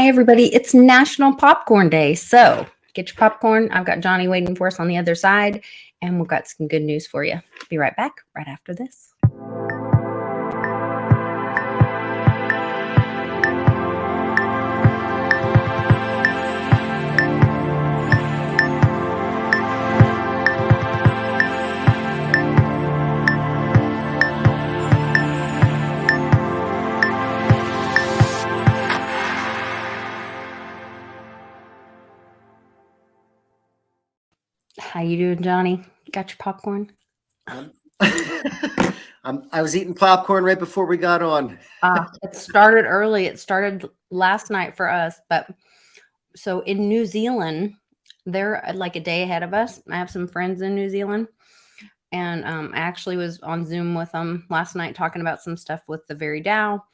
Hi, everybody. It's National Popcorn Day. So get your popcorn. I've got Johnny waiting for us on the other side, and we've got some good news for you. Be right back right after this. How you doing, Johnny? Got your popcorn? I was eating popcorn right before we got on. It started early. It started last night for us, but so in New Zealand, they're like a day ahead of us. I have some friends in New Zealand, and I actually was on Zoom with them last night talking about some stuff with the Very Dow,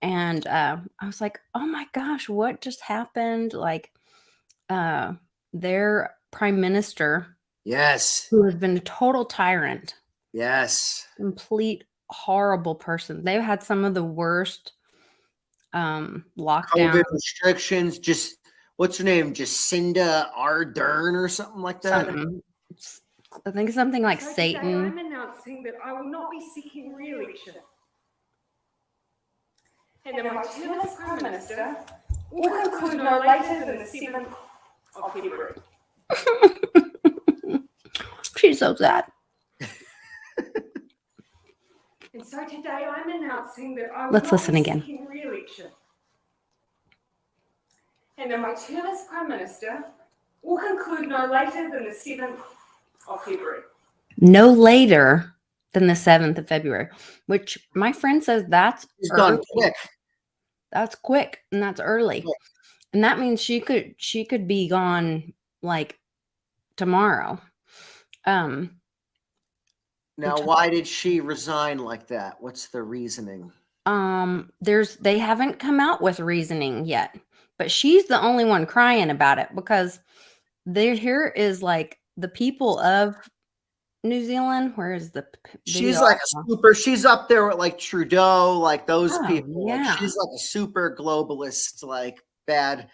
and I was like, "Oh my gosh, what just happened?" Like, their prime minister, Yes, who has been a total tyrant, complete horrible person. They've had some of the worst lockdown COVID restrictions. Just what's her name? Jacinda Ardern or something like that. I think something like so Satan. Today I'm announcing that I will not be seeking re-election, and that my term as Prime Minister will conclude no later than the 7th of February. She's so sad. And so today I'm announcing that I will Let's not listen be again. seeking re-election, and that my term as Prime Minister will conclude no later than the 7th of February. No later than the 7th of February, which my friend says that's done quick. That's quick, and that's early. Yeah. And that means she could be gone like tomorrow. Now, why did she resign like that? What's the reasoning? They haven't come out with reasoning yet, but she's the only one crying about it because here is like the people of New Zealand. Where is the She's like a super, she's up there with like Trudeau, like those people. Yeah. Like she's like a super globalist, like bad,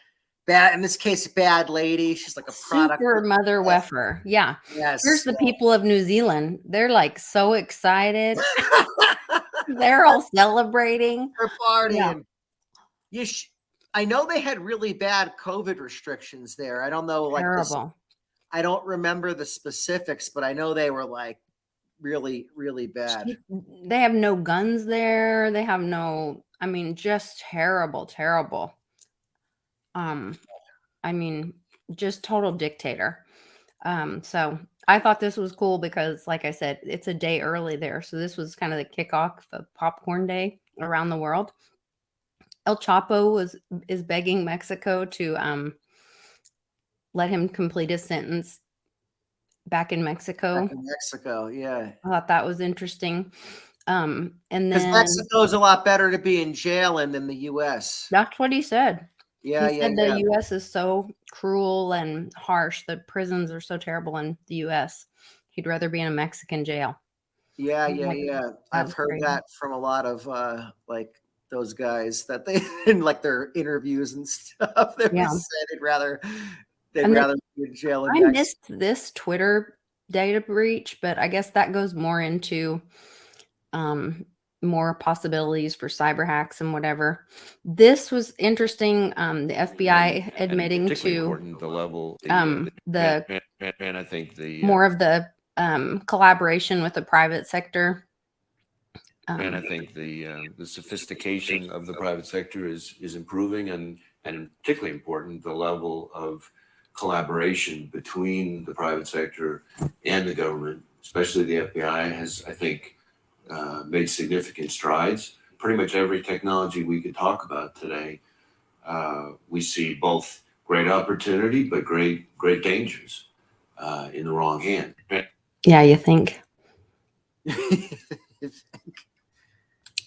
in this case, bad lady. She's like a product. Super mother weffer. Yeah. Yes. Here's the people of New Zealand. They're like so excited. They're all celebrating. They're partying. Yeah. I know they had really bad COVID restrictions there. I don't know, like terrible. I don't remember the specifics, but I know they were like really, really bad. They have no guns there. They have no, I mean, just terrible. I mean, just total dictator. So I thought this was cool because, like I said, it's a day early there. So this was kind of the kickoff of Popcorn Day around the world. El Chapo is begging Mexico to let him complete his sentence back in Mexico. Yeah. I thought that was interesting. And then because Mexico's a lot better to be in jail in than the U.S. That's what he said. Yeah, he said the U.S. is so cruel and harsh. The prisons are so terrible in the U.S. He'd rather be in a Mexican jail. Yeah. I've heard that from a lot of like those guys that they in like their interviews and stuff. They said they'd rather be in jail. I missed this Twitter data breach, but I guess that goes more into more possibilities for cyber hacks and whatever. This was interesting. The FBI admitting to the level, and I think more of the collaboration with the private sector. And I think the sophistication of the private sector is improving, and particularly important, the level of collaboration between the private sector and the government, especially the FBI, has, I think, made significant strides. Pretty much every technology we could talk about today, we see both great opportunity but great dangers in the wrong hand. Yeah, you think?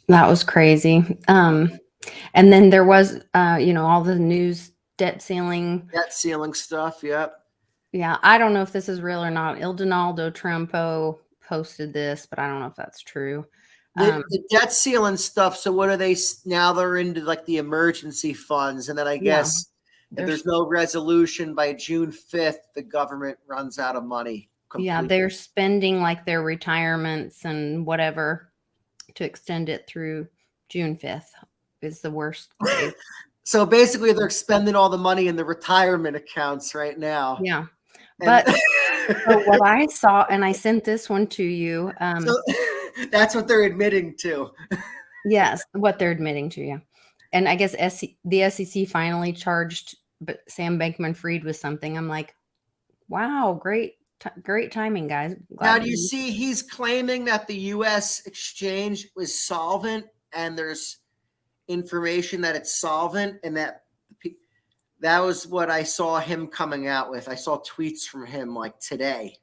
That was crazy. And then there was, all the news, debt ceiling stuff. Yep. Yeah, I don't know if this is real or not. Il Donaldo Trumpo posted this, but I don't know if that's true. The debt ceiling stuff. So what are they now? They're into like the emergency funds, and then I guess if there's no resolution by June 5th, the government runs out of money. Completely. Yeah, they're spending like their retirements and whatever to extend it through June 5th is the worst day. So basically, they're spending all the money in the retirement accounts right now. Yeah. But so what I saw, and I sent this one to you. So that's what they're admitting to. Yes, what they're admitting to, yeah. And I guess the SEC finally charged Sam Bankman-Fried with something. I'm like, wow, great timing, guys. Now, do you see he's claiming that the U.S. exchange was solvent, and there's information that it's solvent, and that was what I saw him coming out with. I saw tweets from him like today.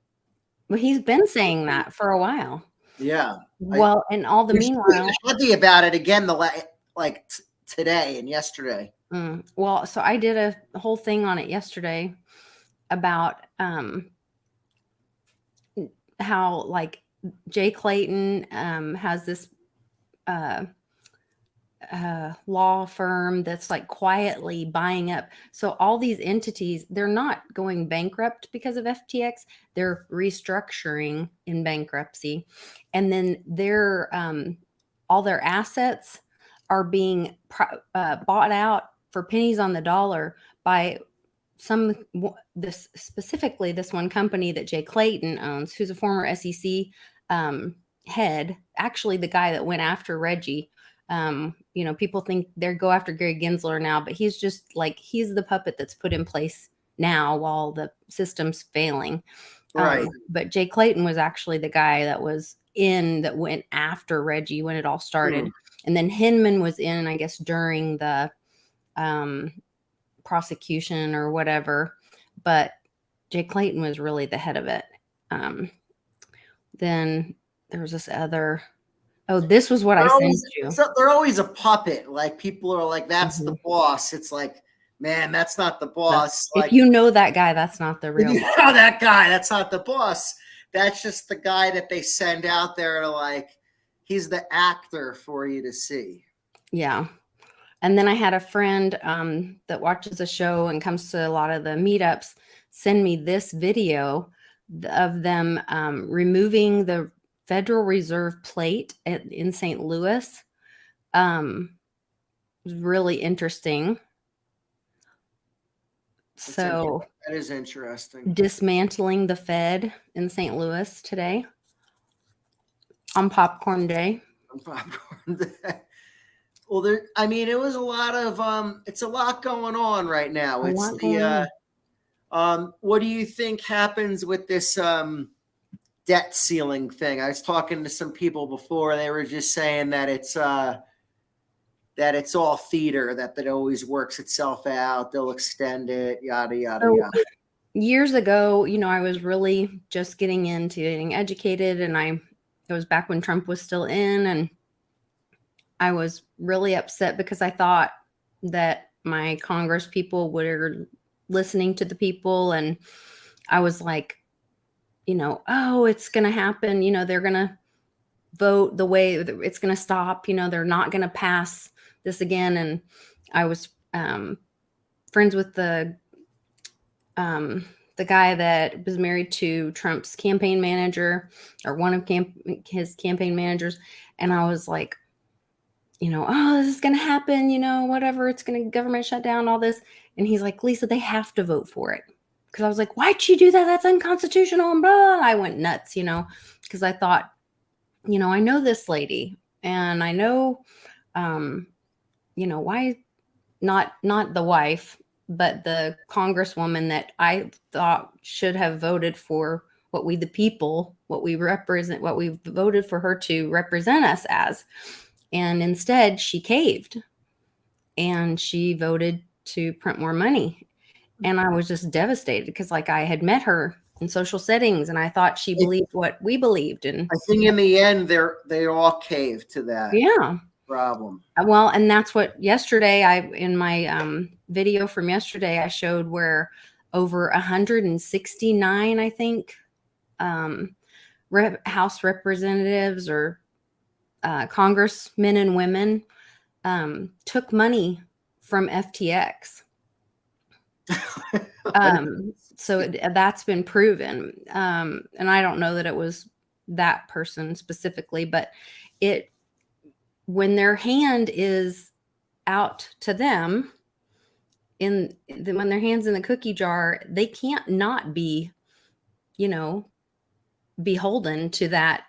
Well, he's been saying that for a while. Yeah. Well, and all the meanwhile, heavy about it again today and yesterday. Well, so I did a whole thing on it yesterday about how like Jay Clayton has this law firm that's like quietly buying up. So all these entities, they're not going bankrupt because of FTX. They're restructuring in bankruptcy. And then their all their assets are being bought out for pennies on the dollar by specifically this one company that Jay Clayton owns, who's a former SEC head, actually the guy that went after Reggie. People think they go after Gary Gensler now, but he's just like, he's the puppet that's put in place now while the system's failing. Right. But Jay Clayton was actually the guy that went after Reggie when it all started. And then Hinman was in, I guess, during the prosecution or whatever, but Jay Clayton was really the head of it. Then there was this other, this was what I sent you. So they're always a puppet. Like people are like, that's the boss. It's like, man, that's not the boss. If you know that guy, that's not the real boss. That guy, that's not the boss. That's just the guy that they send out there to like, he's the actor for you to see. Yeah. And then I had a friend that watches the show and comes to a lot of the meetups send me this video of them removing the Federal Reserve plate in St. Louis. It was really interesting. So that is interesting. Dismantling the Fed in St. Louis today on Popcorn Day. Well, it was a lot of it's a lot going on right now. What do you think happens with this debt ceiling thing? I was talking to some people before, they were just saying that it's all theater, that it always works itself out, they'll extend it, yada yada yada. Years ago, I was really just getting into getting educated, and it was back when Trump was still in, and I was really upset because I thought that my Congress people were listening to the people, and I was like, it's going to happen. They're going to vote the way it's going to stop. They're not going to pass this again. And I was friends with the guy that was married to Trump's campaign manager, or one of his campaign managers. And I was like, this is going to happen, whatever, it's going to government shut down, all this. And he's like, Lisa, they have to vote for it. Because I was like, why'd she do that? That's unconstitutional. And blah. I went nuts, because I thought, I know this lady, and I know, why not the wife, but the congresswoman that I thought should have voted for what we, the people, what we represent, what we voted for her to represent us as. And instead she caved and she voted to print more money. And I was just devastated because I had met her in social settings and I thought she believed what we believed. And I think in the end, they all caved to that. Yeah. Problem. Well, and that's what yesterday in my video from yesterday, I showed where over 169, I think, House representatives or congressmen and women took money from FTX. So that's been proven. And I don't know that it was that person specifically, but when their hand is out to them, when their hand's in the cookie jar, they can't not be, beholden to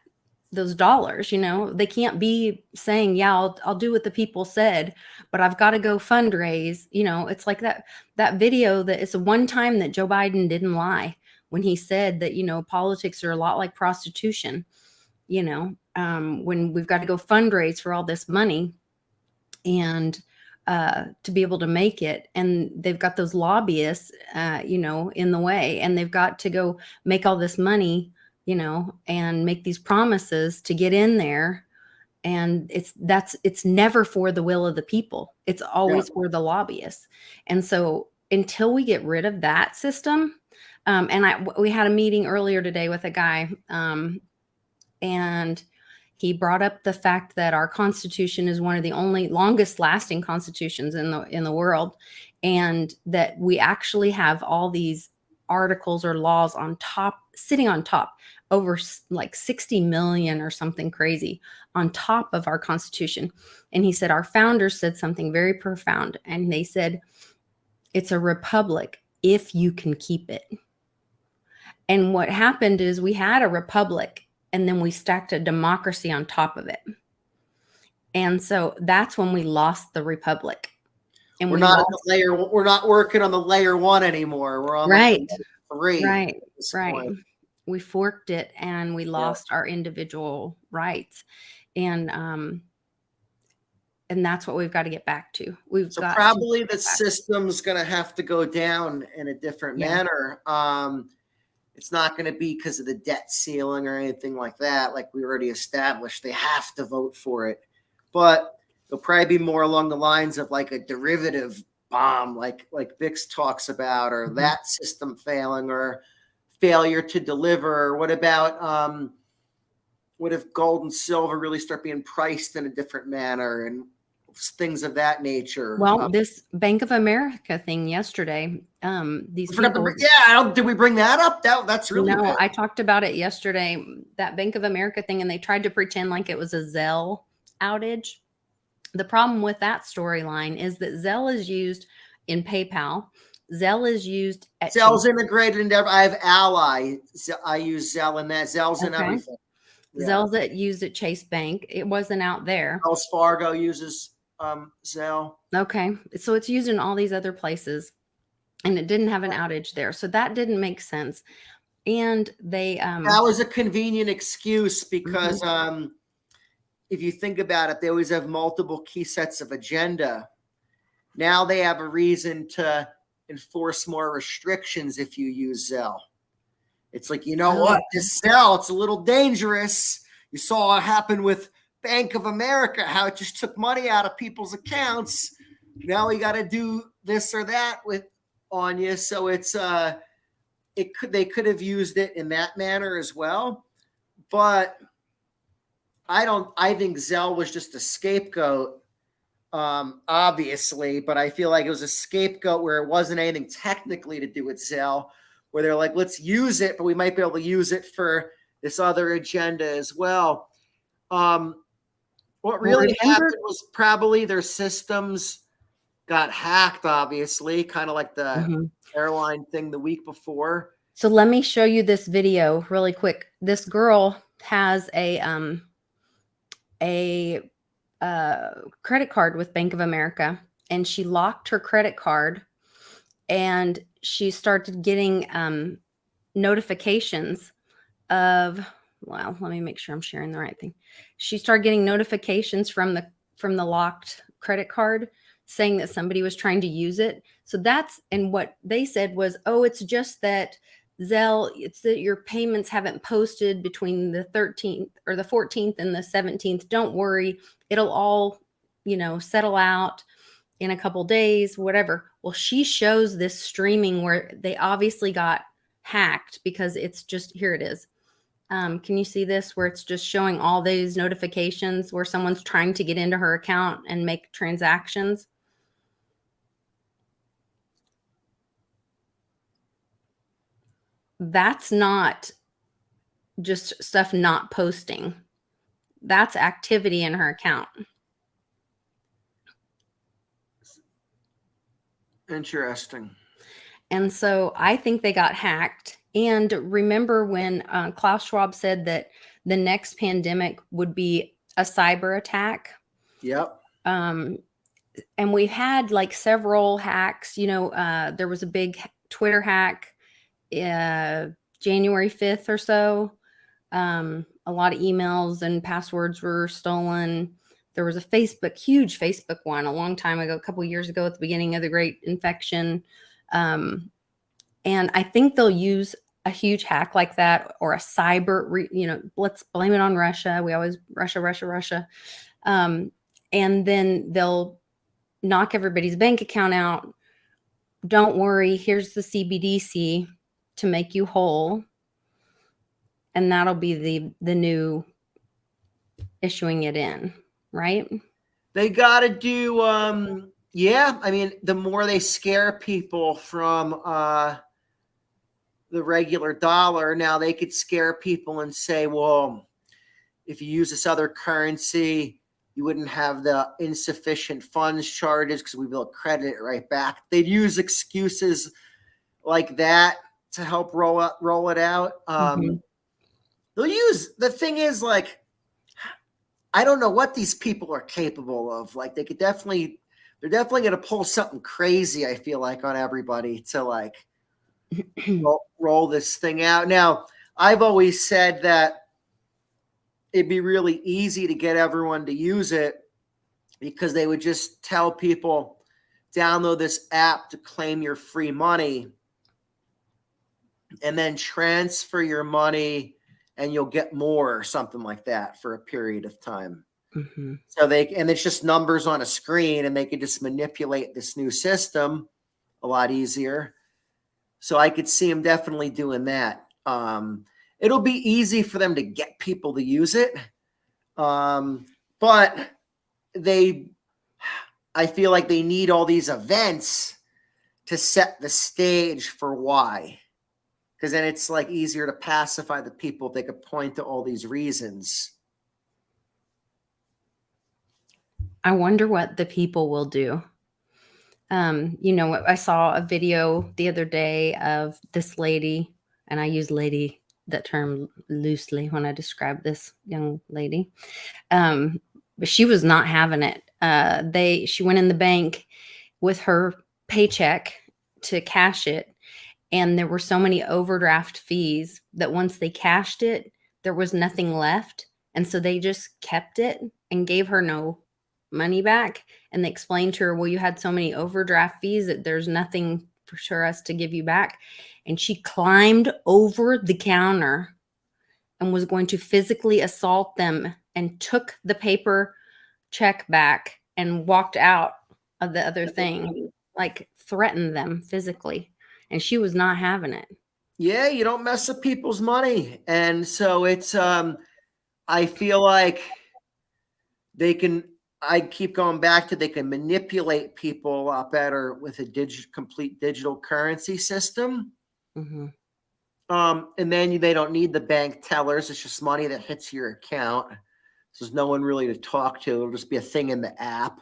those dollars. They can't be saying, yeah, I'll do what the people said, but I've got to go fundraise. It's like that video that it's one time that Joe Biden didn't lie when he said that, politics are a lot like prostitution, when we've got to go fundraise for all this money and to be able to make it. And they've got those lobbyists, in the way, and they've got to go make all this money, and make these promises to get in there. And it's never for the will of the people. It's always for the lobbyists. And so until we get rid of that system, we had a meeting earlier today with a guy, and he brought up the fact that our Constitution is one of the only longest lasting constitutions in the world, and that we actually have all these articles or laws sitting on top, over like 60 million or something crazy on top of our Constitution. And he said our founders said something very profound, and they said it's a republic if you can keep it. And what happened is we had a republic, and then we stacked a democracy on top of it. And so that's when we lost the republic. And we're not working on the layer 1 anymore. We're on layer 3. Right. We forked it, and we lost our individual rights. And that's what we've got to get back to. Probably the system's going to have to go down in a different manner. It's not going to be because of the debt ceiling or anything like that. Like we already established, they have to vote for it. But it'll probably be more along the lines of like a derivative bomb, like Bix talks about, or that system failing, or failure to deliver. What about what if gold and silver really start being priced in a different manner, and things of that nature? Well, this Bank of America thing yesterday, these people, did we bring that up? That's really bad. I talked about it yesterday, that Bank of America thing, and they tried to pretend like it was a Zelle outage. The problem with that storyline is that Zelle is used in PayPal. Zelle is used at Zelle's integrated into I have Ally. I use Zelle in that. Zelle's in everything. Zelle's used at Chase Bank. It wasn't out there. Wells Fargo uses Zelle. Okay. So it's used in all these other places, and it didn't have an outage there. So that didn't make sense. And they that was a convenient excuse because if you think about it, they always have multiple key sets of agenda. Now they have a reason to enforce more restrictions if you use Zelle. It's like, what? This Zelle, it's a little dangerous. You saw what happened with Bank of America, how it just took money out of people's accounts. Now we got to do this or that on you. So it's they could have used it in that manner as well. But I think Zelle was just a scapegoat, obviously, but I feel like it was a scapegoat where it wasn't anything technically to do with Zelle, where they're like, let's use it, but we might be able to use it for this other agenda as well. What really happened was probably their systems got hacked, obviously, kind of like the airline thing the week before. So let me show you this video really quick. This girl has a credit card with Bank of America, and she locked her credit card, and she started getting notifications of, well, let me make sure I'm sharing the right thing. She started getting notifications from the locked credit card saying that somebody was trying to use it. So and what they said was, it's just that Zelle, it's that your payments haven't posted between the 13th or the 14th and the 17th. Don't worry. It'll all, settle out in a couple days, whatever. Well, she shows this streaming where they obviously got hacked, because it's just, here it is. Can you see this where it's just showing all these notifications where someone's trying to get into her account and make transactions? That's not just stuff not posting. That's activity in her account. Interesting. And so I think they got hacked. And remember when Klaus Schwab said that the next pandemic would be a cyber attack? Yep. And we've had like several hacks. There was a big Twitter hack January 5th or so. A lot of emails and passwords were stolen. There was a huge Facebook one a long time ago, a couple of years ago at the beginning of the Great Infection. And I think they'll use a huge hack like that or a cyber, let's blame it on Russia. We always Russia. And then they'll knock everybody's bank account out. Don't worry, here's the CBDC to make you whole. And that'll be the new issuing it in, right? They got to do, yeah. I mean, the more they scare people from the regular dollar, now they could scare people and say, well, if you use this other currency, you wouldn't have the insufficient funds charges because we will credit it right back. They'd use excuses like that to help roll it out. They'll use, the thing is, like, I don't know what these people are capable of. Like, they're definitely going to pull something crazy, I feel like, on everybody to like roll this thing out. Now, I've always said that it'd be really easy to get everyone to use it because they would just tell people, download this app to claim your free money and then transfer your money and you'll get more or something like that for a period of time. So and it's just numbers on a screen and they could just manipulate this new system a lot easier. So I could see them definitely doing that. It'll be easy for them to get people to use it. But I feel like they need all these events to set the stage for why. Because then it's like easier to pacify the people if they could point to all these reasons. I wonder what the people will do. I saw a video the other day of this lady, and I use lady, that term loosely when I describe this young lady. But she was not having it. She went in the bank with her paycheck to cash it. And there were so many overdraft fees that once they cashed it, there was nothing left. And so they just kept it and gave her no money back. And they explained to her, well, you had so many overdraft fees that there's nothing for us to give you back. And she climbed over the counter and was going to physically assault them and took the paper check back and walked out of the other thing, like threatened them physically. And she was not having it. Yeah, you don't mess up people's money. And so it's, I feel like I keep going back to, they can manipulate people a lot better with a complete digital currency system. And then they don't need the bank tellers. It's just money that hits your account. So there's no one really to talk to. It'll just be a thing in the app.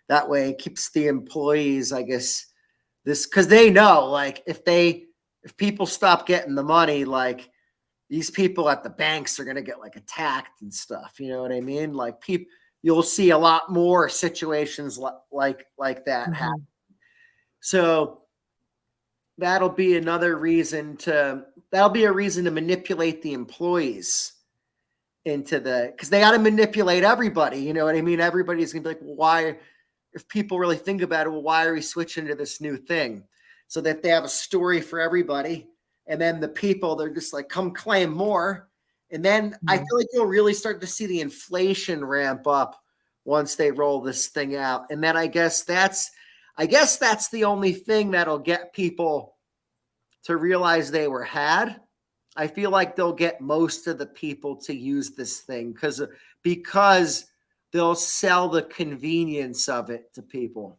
That way it keeps the employees, I guess, because they know, like, if people stop getting the money, like, these people at the banks are going to get like attacked and stuff. You know what I mean? Like, you'll see a lot more situations like that happen. So that'll be a reason to manipulate the employees because they got to manipulate everybody. You know what I mean? Everybody's going to be like, well, why? If people really think about it, well, why are we switching to this new thing? So that they have a story for everybody. And then the people, they're just like, come claim more. And then I feel like you'll really start to see the inflation ramp up once they roll this thing out. And then I guess that's the only thing that'll get people to realize they were had. I feel like they'll get most of the people to use this thing because they'll sell the convenience of it to people.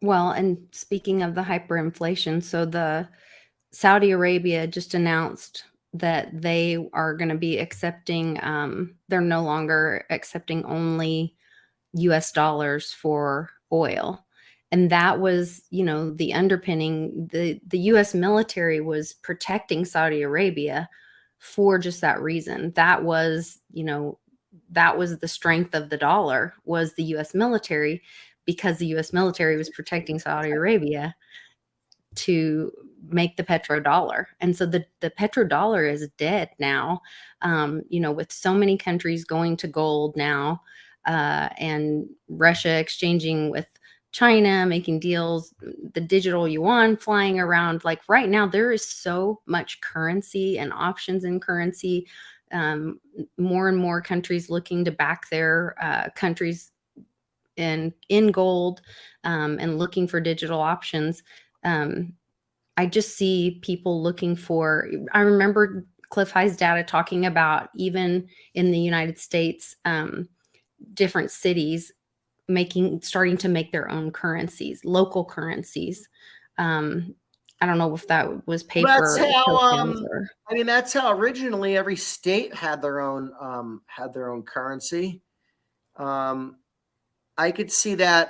Well, and speaking of the hyperinflation, so the Saudi Arabia just announced that they are going to be accepting, they're no longer accepting only US dollars for oil. And that was, the underpinning. The US military was protecting Saudi Arabia for just that reason. That was, that was the strength of the dollar, was the US military, because the US military was protecting Saudi Arabia to make the petrodollar. And so the petrodollar is dead now, with so many countries going to gold now, and Russia exchanging with China, making deals, the digital yuan flying around. Like right now, there is so much currency and options in currency. More and more countries looking to back their countries in gold, and looking for digital options. I just see people looking for, I remember Cliff High's data talking about, even in the United States, different cities starting to make their own currencies, local currencies. I don't know if that was paper. That's how, that's how originally every state had their own currency. I could see that.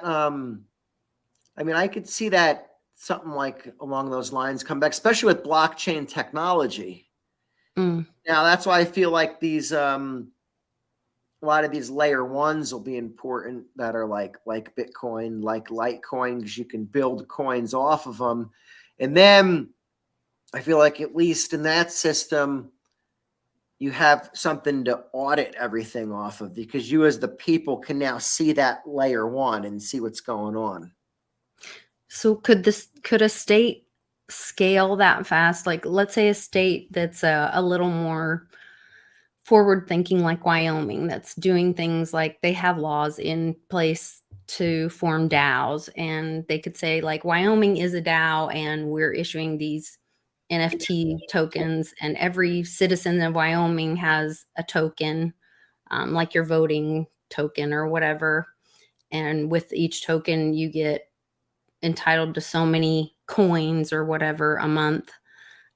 I could see that something like along those lines come back, especially with blockchain technology. Now, that's why I feel like these, a lot of these layer ones will be important, that are like Bitcoin, like Litecoin, because you can build coins off of them. And then I feel like at least in that system, you have something to audit everything off of, because you as the people can now see that layer one and see what's going on. So could a state scale that fast? Like, let's say a state that's a little more forward thinking, like Wyoming, that's doing things like they have laws in place to form DAOs, and they could say, like, Wyoming is a DAO and we're issuing these NFT tokens, and every citizen of Wyoming has a token, like your voting token or whatever. And with each token, you get entitled to so many coins or whatever a month.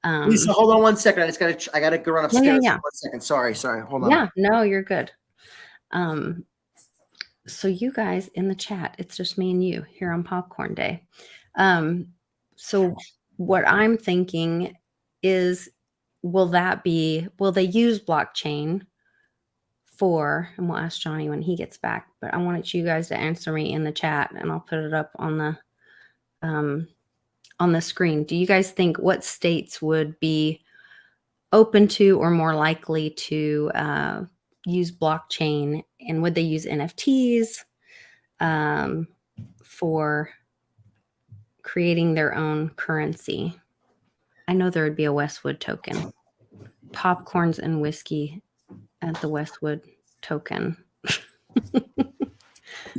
Lisa, hold on one second. I gotta go run upstairs. Yeah. 1 second. Sorry. Hold on. Yeah, no, you're good. So you guys in the chat, it's just me and you here on Popcorn Day. So what I'm thinking is, will they use blockchain for, and we'll ask Johnny when he gets back, but I wanted you guys to answer me in the chat, and I'll put it up on the screen. Do you guys think what states would be open to or more likely to use blockchain, and would they use NFTs for creating their own currency? I know there would be a Westwood token. Popcorns and whiskey at the Westwood token.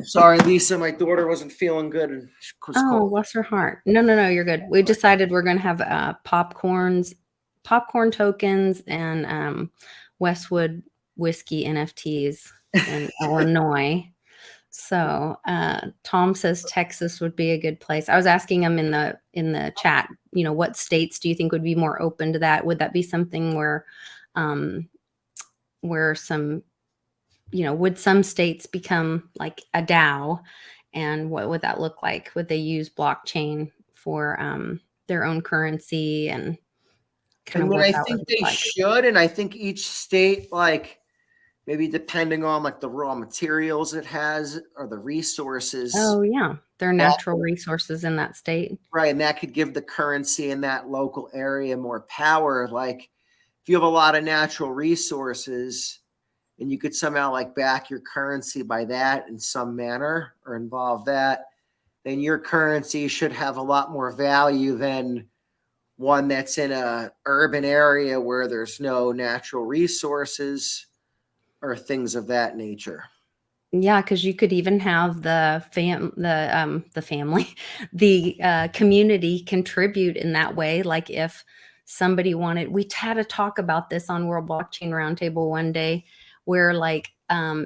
Sorry, Lisa, my daughter wasn't feeling good. Oh, bless her heart. No, you're good. We decided we're going to have popcorn tokens and Westwood whiskey NFTs in Illinois. So Tom says Texas would be a good place. I was asking him in the chat, what states do you think would be more open to that? Would that be something where some, would some states become like a DAO, and what would that look like? Would they use blockchain for their own currency, and kind of what I think they should, and I think each state, like, maybe depending on like the raw materials it has or the resources. Oh yeah, there are natural resources in that state, right? And that could give the currency in that local area more power. Like, if you have a lot of natural resources, and you could somehow like back your currency by that in some manner or involve that, then your currency should have a lot more value than one that's in a urban area where there's no natural resources or things of that nature. Yeah, because you could even have the community contribute in that way. Like if, somebody wanted, we had to talk about this on World Blockchain Roundtable one day, where like,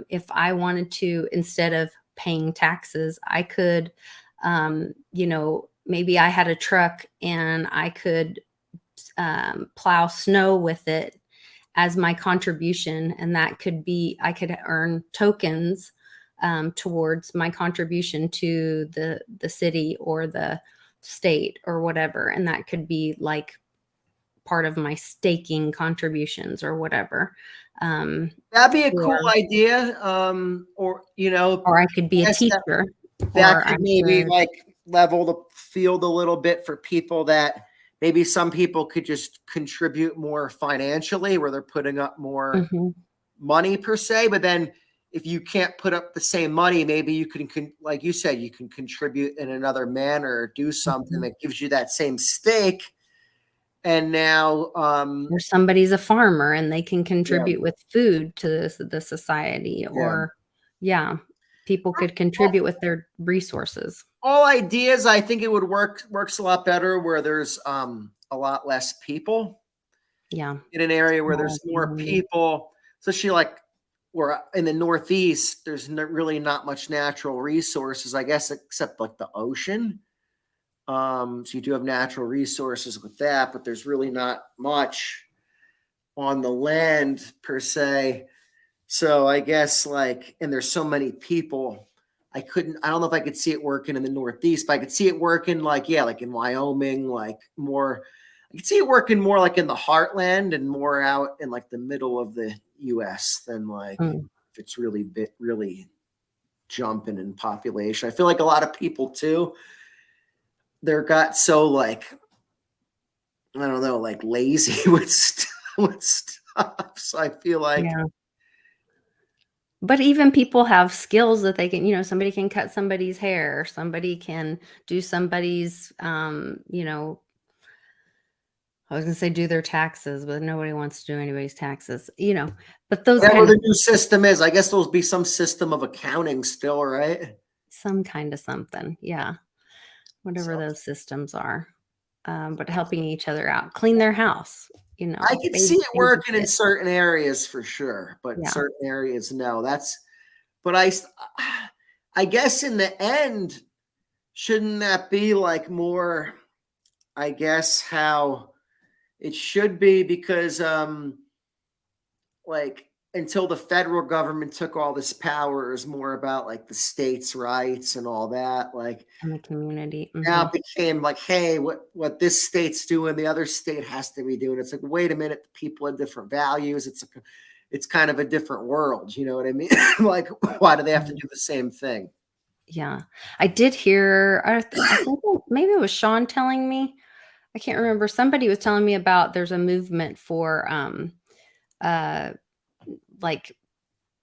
if I wanted to, instead of paying taxes, I could, you know, maybe I had a truck and I could plow snow with it as my contribution. And that could be, I could earn tokens towards my contribution to the city or the state or whatever. And that could be like part of my staking contributions or whatever. That'd be a cool idea. Or, you know, or I could be a teacher. That could maybe like level the field a little bit for people that maybe some people could just contribute more financially, where they're putting up more money per se. But then if you can't put up the same money, maybe you can, like you said, you can contribute in another manner or do something that gives you that same stake. And now, or somebody's a farmer and they can contribute with food to the society, or people could contribute with their resources. All ideas, I think it would works a lot better where there's a lot less people. Yeah. In an area where there's more people, especially like where in the Northeast, there's really not much natural resources, I guess, except like the ocean. So you do have natural resources with that, but there's really not much on the land per se. So I guess like, and there's so many people, I don't know if I could see it working in the Northeast, but I could see it working like, like in Wyoming, like more, I could see it working more like in the heartland and more out in like the middle of the US than like if it's really jumping in population. I feel like a lot of people too, they're got so like, I don't know, like lazy with stuff. So I feel like, but even people have skills that they can, you know, somebody can cut somebody's hair, somebody can do somebody's, you know, I was gonna say do their taxes, but nobody wants to do anybody's taxes, you know, but those whatever the new system is, I guess there'll be some system of accounting still, right? Some kind of something. Yeah. Whatever those systems are. But helping each other out, clean their house, you know. I could see it working in certain areas for sure, but certain areas, no. But I guess in the end, shouldn't that be like more, I guess, how it should be? Because like until the federal government took all this power, it was more about like the states' rights and all that. Like in the community. Now it became like, hey, what this state's doing, the other state has to be doing. It's like, wait a minute, the people have different values. It's kind of a different world. You know what I mean? Like, why do they have to do the same thing? Yeah, I did hear, I think maybe it was Sean telling me, I can't remember. Somebody was telling me about there's a movement for like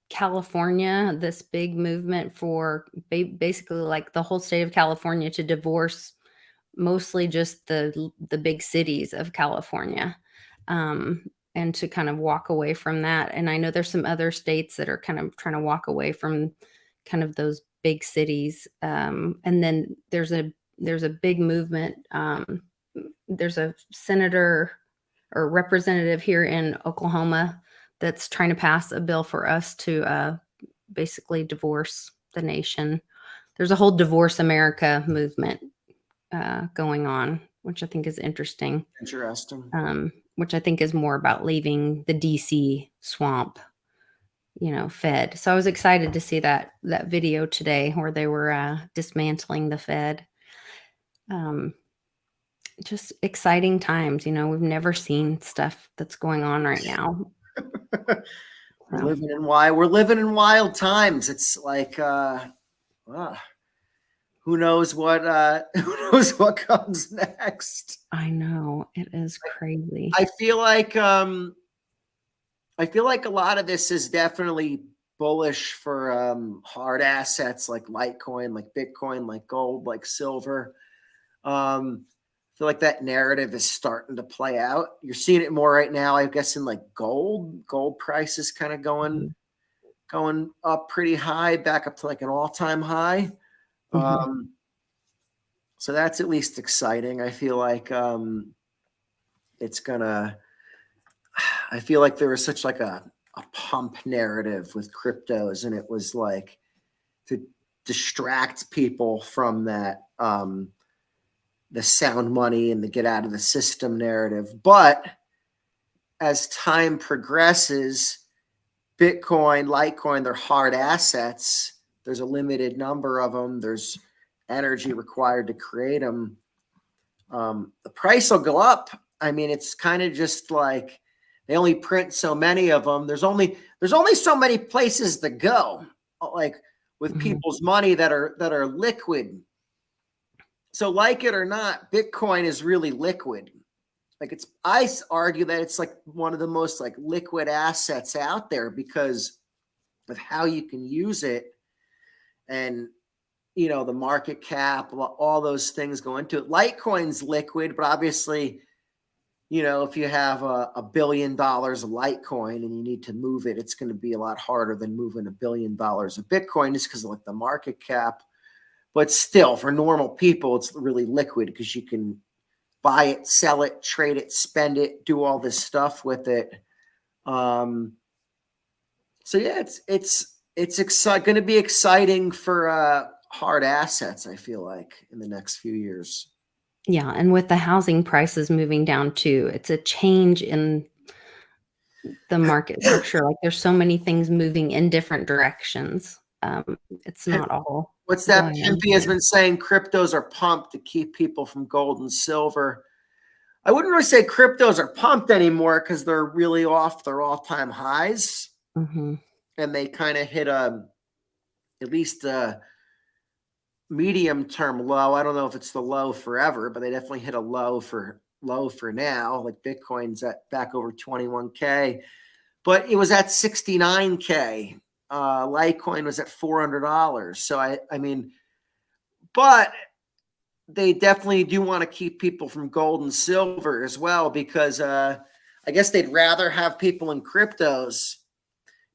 California, this big movement for basically like the whole state of California to divorce mostly just the big cities of California, and to kind of walk away from that. And I know there's some other states that are kind of trying to walk away from kind of those big cities. And then there's a big movement. There's a senator or representative here in Oklahoma that's trying to pass a bill for us to basically divorce the nation. There's a whole Divorce America movement going on, which I think is interesting. Which I think is more about leaving the DC swamp, you know, Fed. So I was excited to see that video today where they were dismantling the Fed. Just exciting times, you know, we've never seen stuff that's going on right now. We're living in wild times. It's like who knows what comes next. I know, it is crazy. I feel like a lot of this is definitely bullish for hard assets like Litecoin, like Bitcoin, like gold, like silver. I feel like that narrative is starting to play out. You're seeing it more right now, I guess, in like gold. Gold prices kind of going up pretty high, back up to like an all-time high. So that's at least exciting. I feel like, and it's gonna, I feel like there was such like a pump narrative with cryptos, and it was like to distract people from that, the sound money and the get out of the system narrative. But as time progresses, Bitcoin, Litecoin, they're hard assets. There's a limited number of them. There's energy required to create them. The price will go up. I mean, it's kind of just like they only print so many of them. There's only so many places to go, like with people's money that are liquid. So like it or not, Bitcoin is really liquid. Like I argue that it's like one of the most like liquid assets out there because of how you can use it, and you know, the market cap, all those things go into it. Litecoin's liquid, but obviously, you know, if you have $1 billion of Litecoin and you need to move it, it's going to be a lot harder than moving $1 billion of Bitcoin, just because of like the market cap. But still, for normal people, it's really liquid because you can buy it, sell it, trade it, spend it, do all this stuff with it. So yeah, it's going to be exciting for hard assets, I feel like, in the next few years. Yeah, and with the housing prices moving down too, it's a change in the market structure. Like there's so many things moving in different directions. It's not all. What's that? Pimpy has been saying cryptos are pumped to keep people from gold and silver. I wouldn't really say cryptos are pumped anymore because they're really off their all-time highs. Mm-hmm. And they kind of hit at least a medium-term low. I don't know if it's the low forever, but they definitely hit a low for now. Like Bitcoin's back over 21K, but it was at 69K. Litecoin was at $400. So I mean, but they definitely do want to keep people from gold and silver as well, because I guess they'd rather have people in cryptos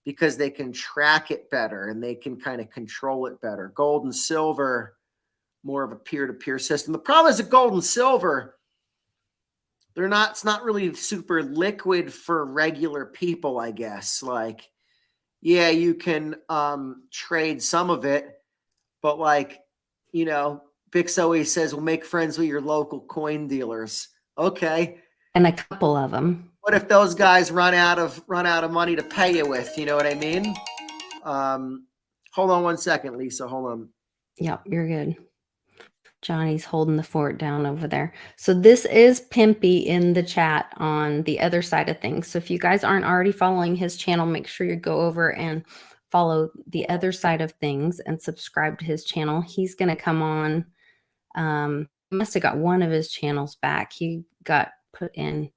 because they can track it better and they can kind of control it better. Gold and silver, more of a peer-to-peer system. The problem is that gold and silver, it's not really super liquid for regular people, I guess. Like, yeah, you can trade some of it, but like, you know, Bix always says, well, make friends with your local coin dealers. Okay. And a couple of them. What if those guys run out of money to pay you with? You know what I mean? Hold on one second, Lisa. Hold on. Yep, you're good. Johnny's holding the fort down over there. So this is Pimpy in the chat on the other side of things. So if you guys aren't already following his channel, make sure you go over and follow the other side of things and subscribe to his channel. He's going to come on. Must have got one of his channels back. He got put in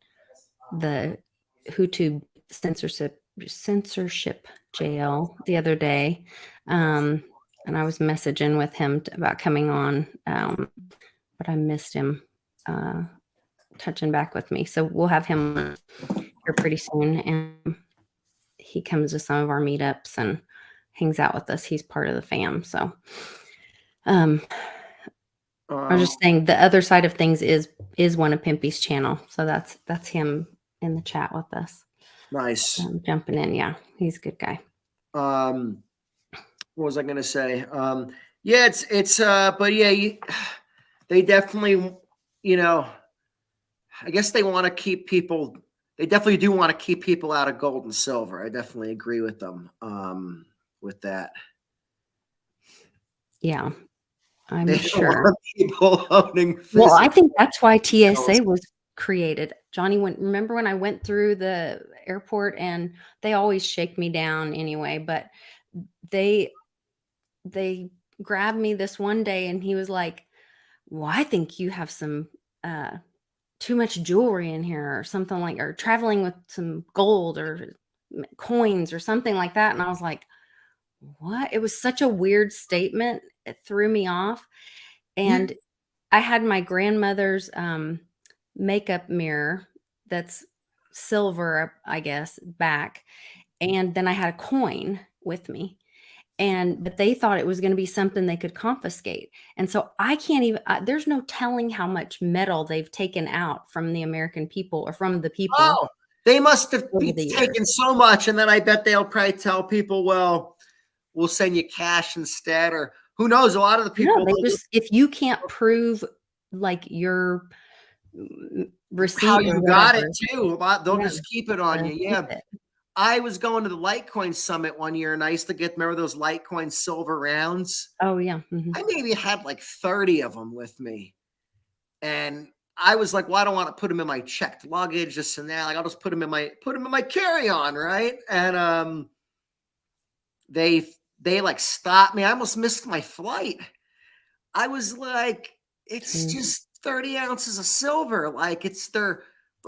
the YouTube censorship jail the other day. And I was messaging with him about coming on, but I missed him touching back with me. So we'll have him here pretty soon. And he comes to some of our meetups and hangs out with us. He's part of the fam. So I was just saying the other side of things is one of Pimpy's channel. So that's him in the chat with us. Nice. Jumping in. Yeah, he's a good guy. What was I going to say? Yeah, but yeah, they definitely, you know, I guess they want to keep people. They definitely do want to keep people out of gold and silver. I definitely agree with them with that. Yeah, I'm sure. People owning well, I think that's why TSA was created. Johnny, remember when I went through the airport, and they always shake me down anyway, but they grabbed me this one day and he was like, well, I think you have some too much jewelry in here or something, like, or traveling with some gold or coins or something like that. And I was like, what? It was such a weird statement. It threw me off. And I had my grandmother's makeup mirror that's silver, I guess, back. And then I had a coin with me. but they thought it was going to be something they could confiscate. And so I can't even, there's no telling how much metal they've taken out from the American people or from the people. Oh, they must have over the taken years. so much. And then I bet they'll probably tell people, well, we'll send you cash instead, or who knows? A lot of the people. No, they just, if you can't prove like your receipt how or you got it whatever, too, they'll yeah, just keep it on you. Yeah. keep it. I was going to the Litecoin summit one year, and I used to remember those Litecoin silver rounds? Oh yeah. Mhm. I maybe had like 30 of them with me. And I was like, well, I don't want to put them in my checked luggage, this and that. Like, I'll just put them in my carry-on, right? And they like stopped me. I almost missed my flight. I was like, it's just 30 ounces of silver. Like, they're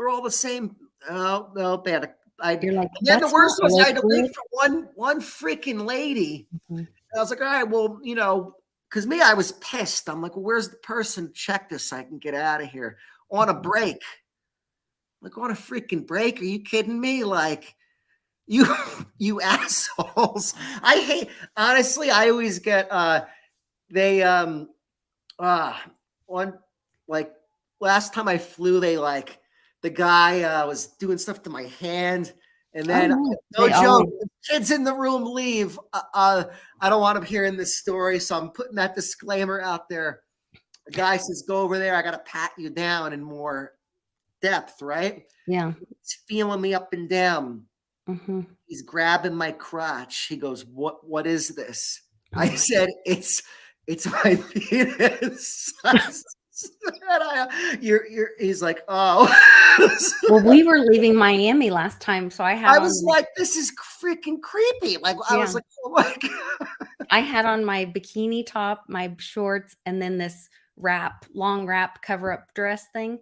all the same. Oh, no, bad. You're like, and then the worst was I had to wait liquid. for one freaking lady. Mhm. I was like, all right, well, because I was pissed. I'm like, well, where's the person? Check this so I can get out of here on a break. Like, on a freaking break? Are you kidding me? Like, you assholes. Honestly, I always get, like last time I flew, the guy was doing stuff to my hand. And then, no joke, the kids in the room leave. I don't want them hearing this story, so I'm putting that disclaimer out there. The guy says, go over there. I got to pat you down in more depth, right? Yeah. He's feeling me up and down. Mm-hmm. He's grabbing my crotch. He goes, what is this? I said, it's my penis. He's like, oh. Well, we were leaving Miami last time, so I was like, this is freaking creepy. Like, I was like, oh my God. I had on my bikini top, my shorts, and then this long wrap cover-up dress thing.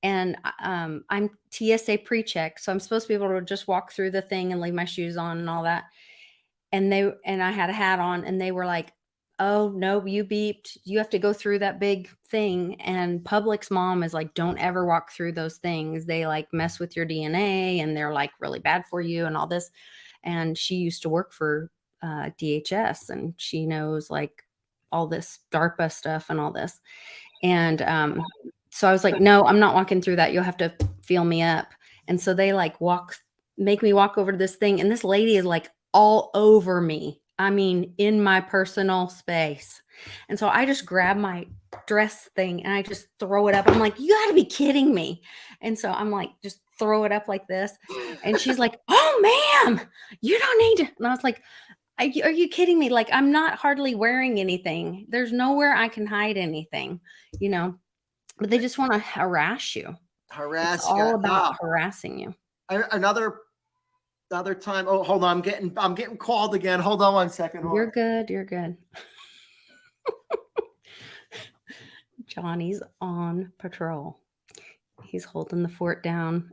And I'm TSA pre-check, so I'm supposed to be able to just walk through the thing and leave my shoes on and all that. And I had a hat on, and they were like, oh no, you beeped. You have to go through that big thing. And Public's mom is like, don't ever walk through those things. They like mess with your DNA, and they're like really bad for you and all this. And she used to work for DHS, and she knows like all this DARPA stuff and all this. And so I was like, no, I'm not walking through that. You'll have to feel me up. And so they like make me walk over to this thing. And this lady is like all over me. I mean, in my personal space. And so I just grab my dress thing and I just throw it up. I'm like, you gotta be kidding me. And so I'm like, just throw it up like this. And she's like, oh, ma'am, you don't need to. And I was like, are you kidding me? Like, I'm not hardly wearing anything. There's nowhere I can hide anything, but they just want to harass you. Harass you. All about harassing you. Another time. Oh, hold on. I'm getting called again. Hold on 1 second. You're good. You're good. Johnny's on patrol. He's holding the fort down,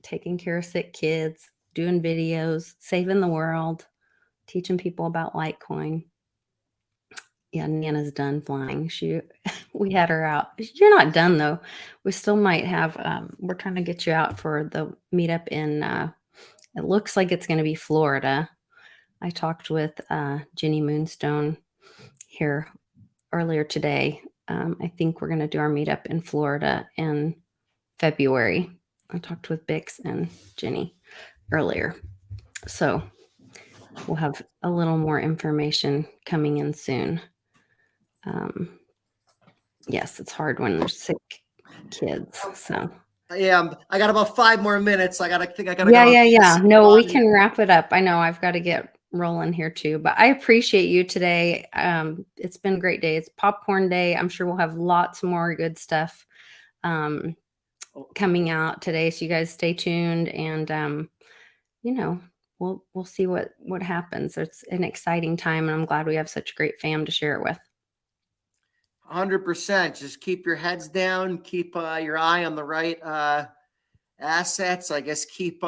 taking care of sick kids, doing videos, saving the world, teaching people about Litecoin. Yeah, Nana's done flying. We had her out. You're not done though. We still might have. We're trying to get you out for the meetup in. It looks like it's going to be Florida. I talked with Jenny Moonstone here earlier today. I think we're going to do our meetup in Florida in February. I talked with Bix and Jenny earlier. So we'll have a little more information coming in soon. Yes, it's hard when there's sick kids. So yeah, I got about 5 more minutes. I gotta. Yeah. No, we can wrap it up. I know I've got to get rolling here too, but I appreciate you today. It's been a great day. It's Popcorn Day. I'm sure we'll have lots more good stuff coming out today. So you guys stay tuned, and we'll see what happens. It's an exciting time, and I'm glad we have such a great fam to share it with. 100%. Just keep your heads down. Keep your eye on the right assets. I guess keep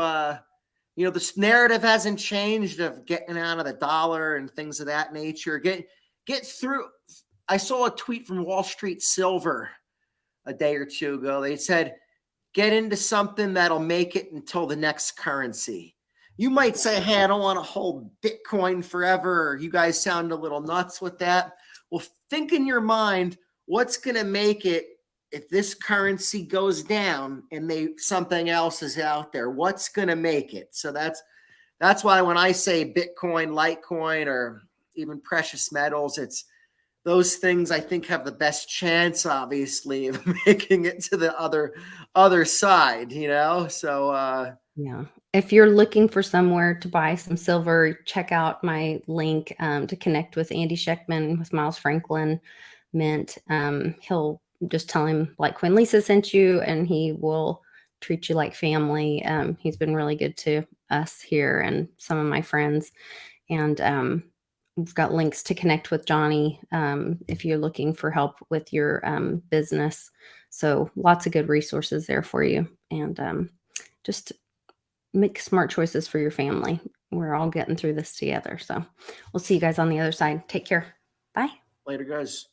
this narrative hasn't changed of getting out of the dollar and things of that nature. Get through. I saw a tweet from Wall Street Silver a day or two ago. They said, get into something that'll make it until the next currency. You might say, hey, I don't want to hold Bitcoin forever. Or you guys sound a little nuts with that. Well, think in your mind, what's going to make it if this currency goes down and something else is out there? What's going to make it? So that's why when I say Bitcoin, Litecoin, or even precious metals, it's those things I think have the best chance, obviously, of making it to the other side, So yeah. If you're looking for somewhere to buy some silver, check out my link to connect with Andy Scheckman with Miles Franklin Mint. He'll just tell him like Queen Lisa sent you, and he will treat you like family. He's been really good to us here and some of my friends. And we've got links to connect with Johnny if you're looking for help with your business. So lots of good resources there for you. And just make smart choices for your family. We're all getting through this together. So we'll see you guys on the other side. Take care. Bye. Later, guys.